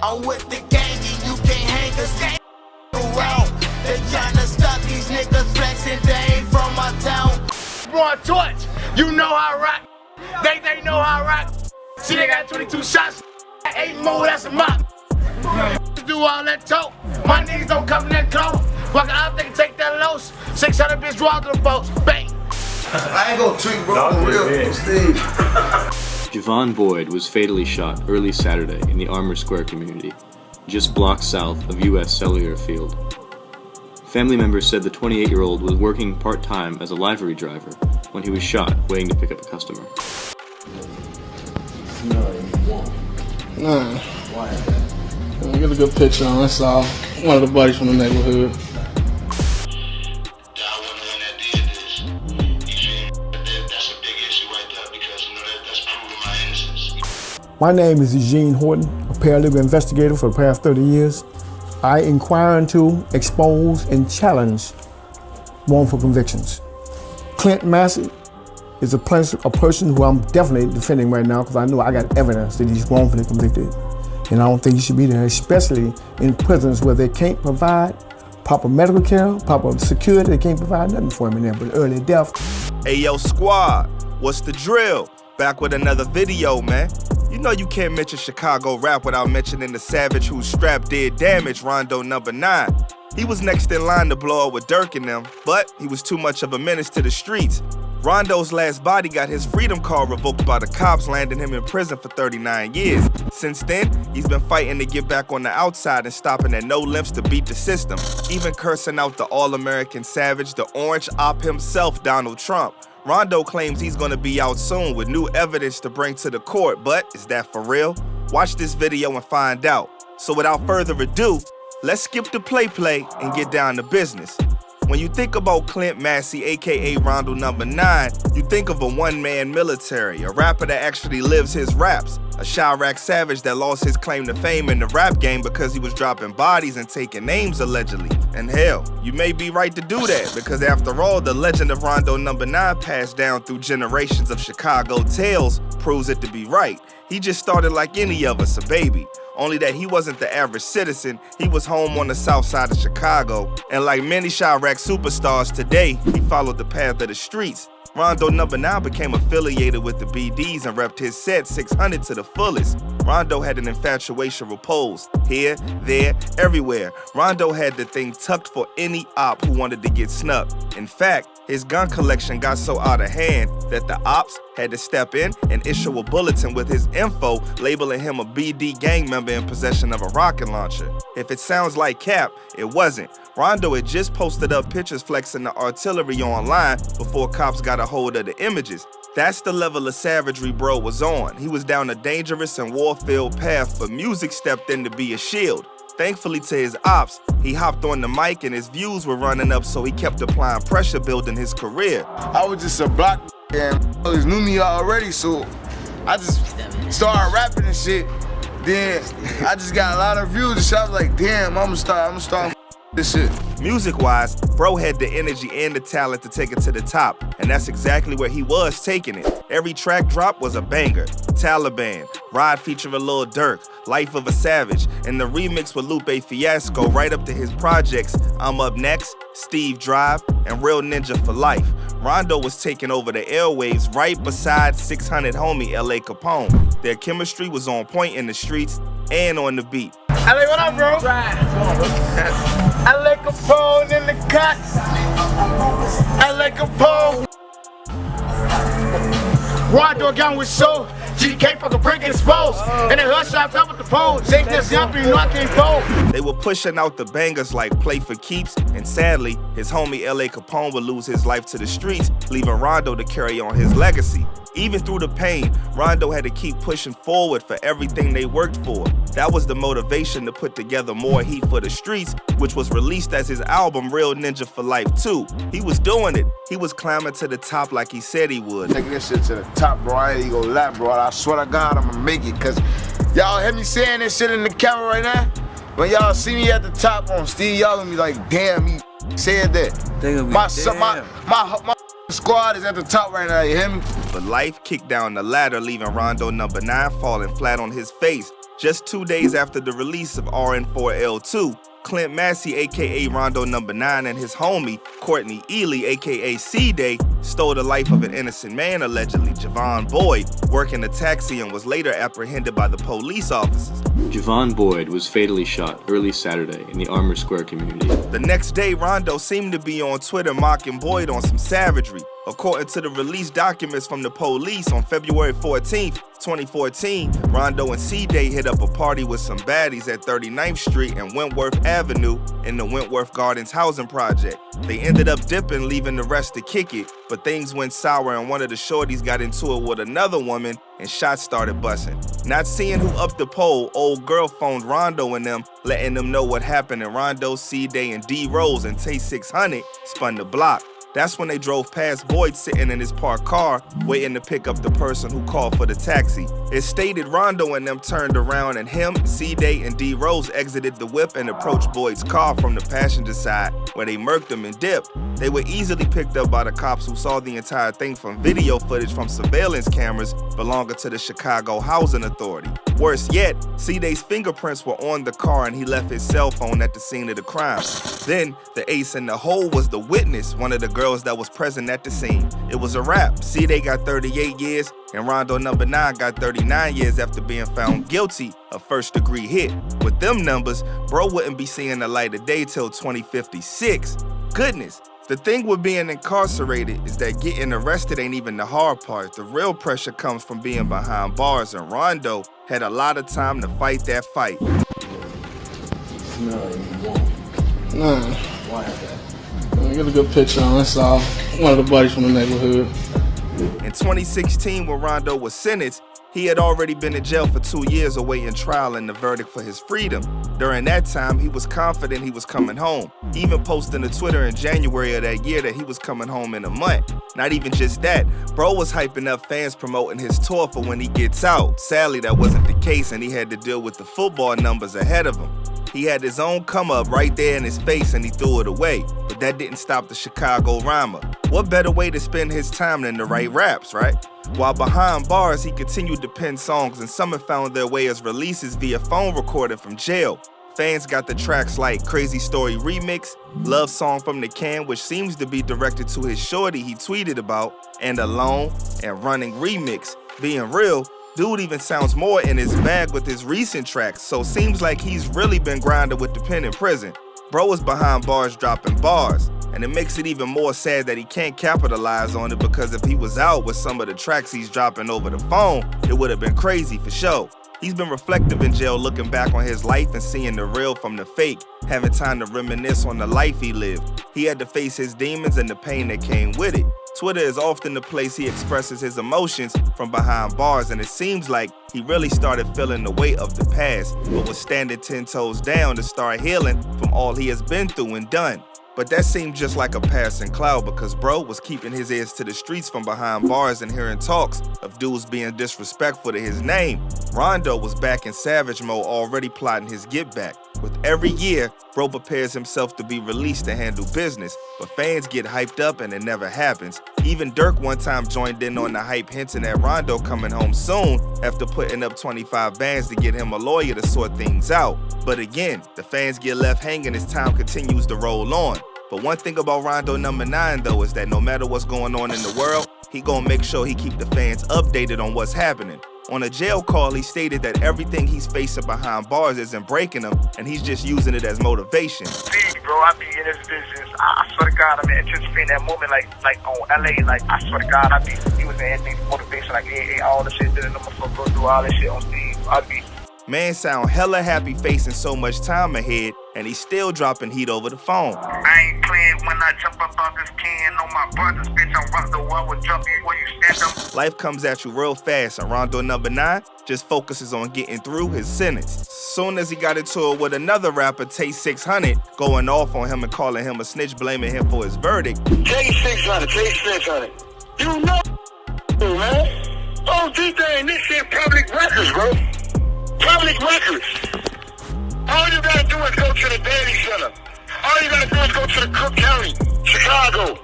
I'm with the gang and you can't hang us around. They tryna stop these niggas flexing, they ain't from my town. One torch, you know how I rock. They know how I rock. See, they got 22 shots, 8 more, that's a mop. Do all that talk, my niggas don't come that close. Walk out, they take that loss. 600 bitch draw to the boats, bang. I ain't gonna treat bro for real, Steve. Javon Boyd was fatally shot early Saturday in the Armour Square community, just blocks south of U.S. Cellular Field. Family members said the 28-year-old was working part-time as a livery driver when he was shot waiting to pick up a customer. Nah. Why is that? Get a good picture on, that's all. One of the buddies from the neighborhood. My name is Eugene Horton, a paralegal investigator for the past 30 years. I inquire into, expose, and challenge wrongful convictions. Clint Massey is a person who I'm definitely defending right now because I know I got evidence that he's wrongfully convicted. And I don't think he should be there, especially in prisons where they can't provide proper medical care, proper security, they can't provide nothing for him in there, but early death. Hey yo squad, what's the drill? Back with another video, man. You know you can't mention Chicago rap without mentioning the savage whose strap did damage, Rondonumba9. He was next in line to blow up with Dirk and them, but he was too much of a menace to the streets. Rondo's last body got his freedom card revoked by the cops, landing him in prison for 39 years. Since then, he's been fighting to get back on the outside and stopping at no lengths to beat the system, even cursing out the all-American savage, the orange op himself, Donald Trump. Rondo claims he's gonna be out soon with new evidence to bring to the court, but is that for real? Watch this video and find out. So without further ado, let's skip the play and get down to business. When you think about Clint Massey, aka Rondonumba9, you think of a one-man military, a rapper that actually lives his raps, a Chirac savage that lost his claim to fame in the rap game because he was dropping bodies and taking names allegedly. And hell, you may be right to do that because after all, the legend of Rondonumba9 passed down through generations of Chicago tales proves it to be right. He just started like any of us, a baby. Only that he wasn't the average citizen, he was home on the south side of Chicago. And like many Chirac superstars today, he followed the path of the streets. Rondonumba9 became affiliated with the BDs and repped his set 600 to the fullest. Rondo had an infatuation with poles. Here, there, everywhere. Rondo had the thing tucked for any op who wanted to get snubbed. In fact, his gun collection got so out of hand that the ops had to step in and issue a bulletin with his info labeling him a BD gang member in possession of a rocket launcher. If it sounds like cap, it wasn't. Rondo had just posted up pictures flexing the artillery online before cops got a hold of the images. That's the level of savagery bro was on. He was down a dangerous and war-filled path, but music stepped in to be a shield. Thankfully to his ops, he hopped on the mic and his views were running up, so he kept applying pressure building his career. I was just a block and others knew me already, so I just started rapping and shit. Then I just got a lot of views and shit. I was like, damn, I'm gonna start this shit. Music-wise, bro had the energy and the talent to take it to the top, and that's exactly where he was taking it. Every track drop was a banger. Taliban, Ride featuring Lil Durk, Life of a Savage, and the remix with Lupe Fiasco right up to his projects I'm Up Next, Steve Drive, and Real Ninja for Life. Rondo was taking over the airwaves right beside 600 homie L.A. Capone. Their chemistry was on point in the streets and on the beat. LA, what up, bro? LA Capone in the cuts. LA Capone. Rondo gun with soul. GK fucking break exposed. And the hush shots up with the pole. Shake this jumping, you know I can't fold. They were pushing out the bangers like Play for Keeps, and sadly, his homie L.A. Capone would lose his life to the streets, leaving Rondo to carry on his legacy. Even through the pain, Rondo had to keep pushing forward for everything they worked for. That was the motivation to put together more heat for the streets, which was released as his album Real Ninja for Life 2. He was doing it. He was climbing to the top like he said he would. Taking this shit to the top, bro. I ain't even gonna lie, bro. I swear to God, I'm gonna make it, cause y'all hear me saying this shit in the camera right now? When y'all see me at the top on Steve, y'all gonna be like, damn, he said that. My squad is at the top right now, you hear me? But life kicked down the ladder, leaving Rondonumba9 falling flat on his face. Just 2 days after the release of RN4L2, Clint Massey, aka Rondonumba9, and his homie, Courtney Ely, aka C-Day, stole the life of an innocent man, allegedly. Javon Boyd, working a taxi and was later apprehended by the police officers. Javon Boyd was fatally shot early Saturday in the Armour Square community. The next day, Rondo seemed to be on Twitter mocking Boyd on some savagery. According to the released documents from the police, on February 14th, 2014, Rondo and C-Day hit up a party with some baddies at 39th Street and Wentworth Avenue in the Wentworth Gardens housing project. They ended up dipping, leaving the rest to kick it, but things went sour and one of the shorties got into it with another woman and shots started busting. Not seeing who upped the pole, old girl phoned Rondo and them, letting them know what happened, and Rondo, C-Day, and D-Rose and Tay 600 spun the block. That's when they drove past Boyd sitting in his parked car, waiting to pick up the person who called for the taxi. It stated Rondo and them turned around and him, C-Day, and D-Rose exited the whip and approached Boyd's car from the passenger side, where they murked him and dipped. They were easily picked up by the cops who saw the entire thing from video footage from surveillance cameras belonging to the Chicago Housing Authority. Worse yet, C-Day's fingerprints were on the car and he left his cell phone at the scene of the crime. Then, the ace in the hole was the witness, one of the girls that was present at the scene. It was a wrap. C-Day got 38 years and Rondonumba9 got 39 years after being found guilty of first-degree hit. With them numbers, bro wouldn't be seeing the light of day till 2056. Goodness. The thing with being incarcerated is that getting arrested ain't even the hard part. The real pressure comes from being behind bars, and Rondo had a lot of time to fight that fight. Nah. Why is that? Get a good picture on, that's all. One of the buddies from the neighborhood. In 2016, when Rondo was sentenced, he had already been in jail for 2 years awaiting trial and the verdict for his freedom. During that time, he was confident he was coming home, even posting to Twitter in January of that year that he was coming home in a month. Not even just that, bro was hyping up fans promoting his tour for when he gets out. Sadly, that wasn't the case and he had to deal with the football numbers ahead of him. He had his own come up right there in his face and he threw it away, but that didn't stop the Chicago rhymer. What better way to spend his time than to write raps, right? While behind bars, he continued to pen songs and some have found their way as releases via phone recording from jail. Fans got the tracks like Crazy Story Remix, Love Song from the Can, which seems to be directed to his shorty he tweeted about, and Alone, and Running Remix. Being real, dude even sounds more in his bag with his recent tracks, so seems like he's really been grinding with the pen in prison. Bro is behind bars dropping bars, and it makes it even more sad that he can't capitalize on it because if he was out with some of the tracks he's dropping over the phone, it would have been crazy for sure. He's been reflective in jail, looking back on his life and seeing the real from the fake, having time to reminisce on the life he lived. He had to face his demons and the pain that came with it. Twitter is often the place he expresses his emotions from behind bars, and it seems like he really started feeling the weight of the past, but was standing 10 toes down to start healing from all he has been through and done. But that seemed just like a passing cloud because bro was keeping his ears to the streets from behind bars and hearing talks of dudes being disrespectful to his name. Rondo was back in savage mode, already plotting his get back. With every year, bro prepares himself to be released to handle business, but fans get hyped up and it never happens. Even Dirk one time joined in on the hype, hinting at Rondo coming home soon after putting up 25 bands to get him a lawyer to sort things out. But again, the fans get left hanging as time continues to roll on. But one thing about Rondonumba9 though is that no matter what's going on in the world, he gonna make sure he keep the fans updated on what's happening. On a jail call, he stated that everything he's facing behind bars isn't breaking him, and he's just using it as motivation. See, bro, I be in this business. I swear to God, I'm anticipating that moment, like on LA. Like, I swear to God, I be using anything for motivation, like, hey, all the shit that I'm gonna go through all this shit on stage. I be. Man sound hella happy facing so much time ahead, and he's still dropping heat over the phone. I ain't playing when I jump up on this can on my brothers, bitch. I'm Rondo, I would jump in where you stand up. Life comes at you real fast, and Rondonumba9 just focuses on getting through his sentence. Soon as he got into it with another rapper, Tay 600, going off on him and calling him a snitch, blaming him for his verdict. Tay 600. You know, man. Oh, DJ, this shit public records, bro. Public records. All you gotta do is go to the Daily Center. All you gotta do is go to the Cook County, Chicago.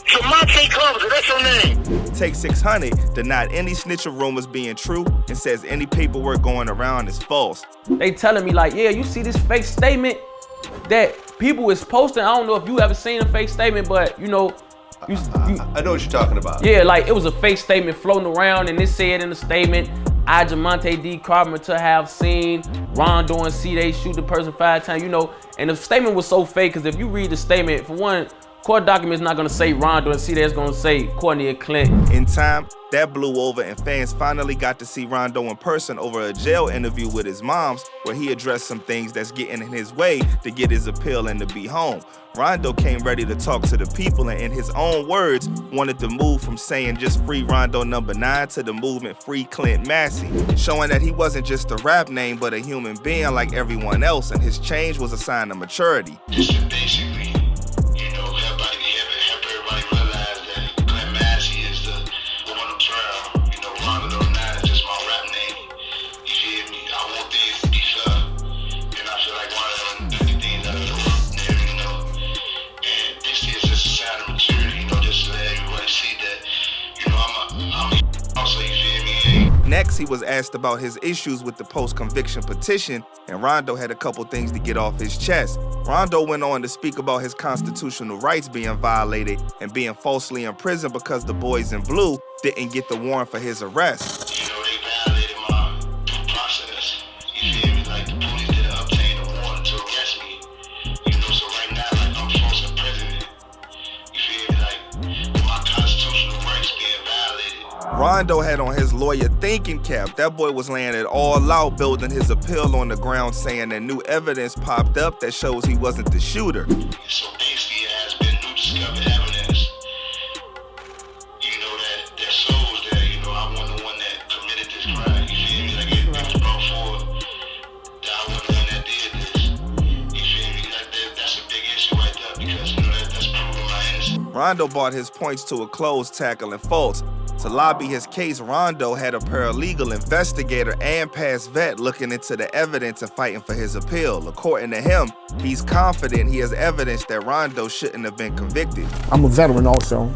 Jamonte Carter, that's your name. Take 600 denied any snitching rumors being true and says any paperwork going around is false. They telling me like, yeah, you see this fake statement that people is posting. I don't know if you ever seen a fake statement, but you know, I know what you're talking about. Yeah, like it was a fake statement floating around, and it said in the statement, I, Jamonte D. Carpenter, have seen Rondo and C. They shoot the person 5 times, you know. And the statement was so fake, because if you read the statement, for one, court document's not gonna say Rondo and C. It's gonna say Courtney and Clint. In time, that blew over and fans finally got to see Rondo in person over a jail interview with his moms, where he addressed some things that's getting in his way to get his appeal and to be home. Rondo came ready to talk to the people and in his own words, wanted to move from saying just free Rondonumba9 to the movement free Clint Massey, showing that he wasn't just a rap name but a human being like everyone else, and his change was a sign of maturity. Just to basically, you know, help everybody realize that Clint Massey is the one on trial. You know, Rondonumba9 is just my rap name. You feel me? I want things to be fair. And I feel like one of the things that I do, you know. And this is just a sign of maturity, you know, just to let everybody see that, you know, I'm a also, you feel me? Next, he was asked about his issues with the post-conviction petition, and Rondo had a couple things to get off his chest. Rondo went on to speak about his constitutional rights being violated and being falsely imprisoned because the boys in blue didn't get the warrant for his arrest. You know, they violated my due process. You feel me? Like the police didn't obtain a warrant to arrest me. You know, so right now, like I'm false imprisonment. You feel me? Like my constitutional rights being violated. Rondo had on his lawyer thinking cap. That boy was laying it all out, building his appeal on the ground, saying that new evidence popped up that shows he wasn't the shooter. So basically, it has been new discovered evidence. You know, that shows that, you know, I wasn't the one that committed this crime. You feel me? Like it was brought forward that I wasn't the one that did this. You feel me? That's a big issue right there, because, you know, that's proving my innocence. Rondo brought his points to a close, tackling faults. To lobby his case, Rondo had a paralegal, investigator, and past vet looking into the evidence and fighting for his appeal. According to him, he's confident he has evidence that Rondo shouldn't have been convicted. I'm a veteran also,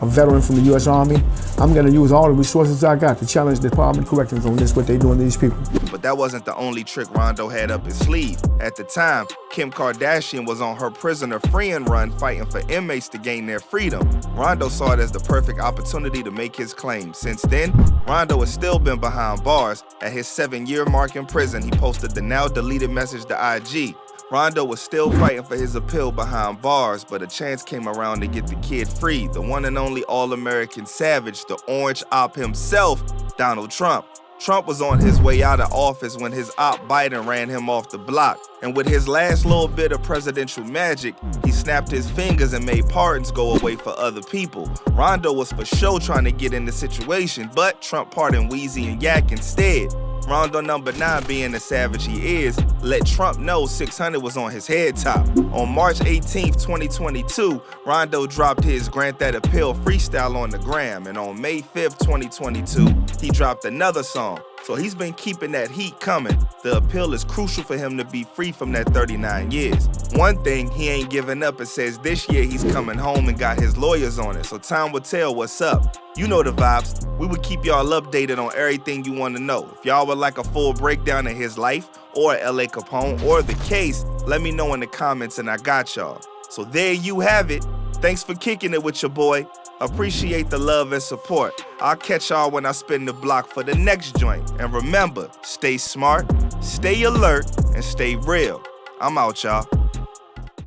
a veteran from the U.S. Army. I'm going to use all the resources I got to challenge the Department of Corrections on this, what they're doing to these people. But that wasn't the only trick Rondo had up his sleeve. At the time, Kim Kardashian was on her prisoner freeing run fighting for inmates to gain their freedom. Rondo saw it as the perfect opportunity to make his claim. Since then, Rondo has still been behind bars. At his 7-year mark in prison, he posted the now deleted message to IG. Rondo was still fighting for his appeal behind bars, but a chance came around to get the kid free, the one and only All-American Savage, the orange op himself, Donald Trump. Trump was on his way out of office when his op Biden ran him off the block. And with his last little bit of presidential magic, he snapped his fingers and made pardons go away for other people. Rondo was for sure trying to get in the situation, but Trump pardoned Weezy and Yak instead. Rondonumba9, being the savage he is, let Trump know 600 was on his head top. On March 18th, 2022, Rondo dropped his Grant That Appeal freestyle on the gram, and on May 5th, 2022, he dropped another song. So he's been keeping that heat coming. The appeal is crucial for him to be free from that 39 years. One thing, he ain't giving up and says this year he's coming home and got his lawyers on it, so time will tell what's up. You know the vibes. We will keep y'all updated on everything you want to know. If y'all would like a full breakdown of his life, or L.A. Capone, or the case, let me know in the comments and I got y'all. So there you have it. Thanks for kicking it with your boy. Appreciate the love and support. I'll catch y'all when I spin the block for the next joint. And remember, stay smart, stay alert, and stay real. I'm out, y'all.